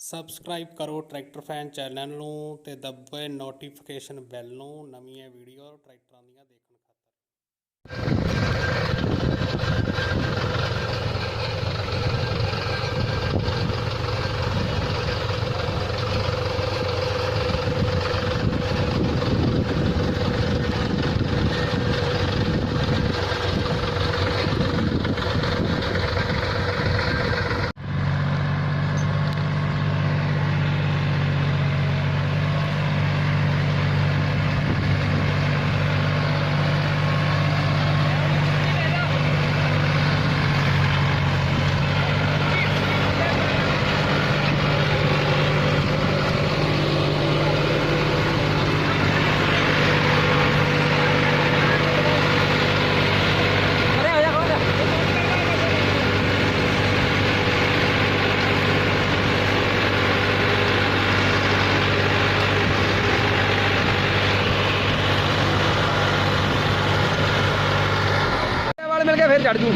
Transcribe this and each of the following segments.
Subscribe ਕਰੋ tractor fan channel ਨੂੰ ਤੇ ਦੱਬੋ ਨੋਟੀਫਿਕੇਸ਼ਨ ਬੈਲ ਨੂੰ ਨਵੀਆਂ ਵੀਡੀਓ ਟਰੈਕਟਰਾਂ ਦੀਆਂ ਦੇਖਣ ਖਾਤਰ। मिल गया फिर चढ़ जू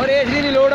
और एसडी नहीं लोड़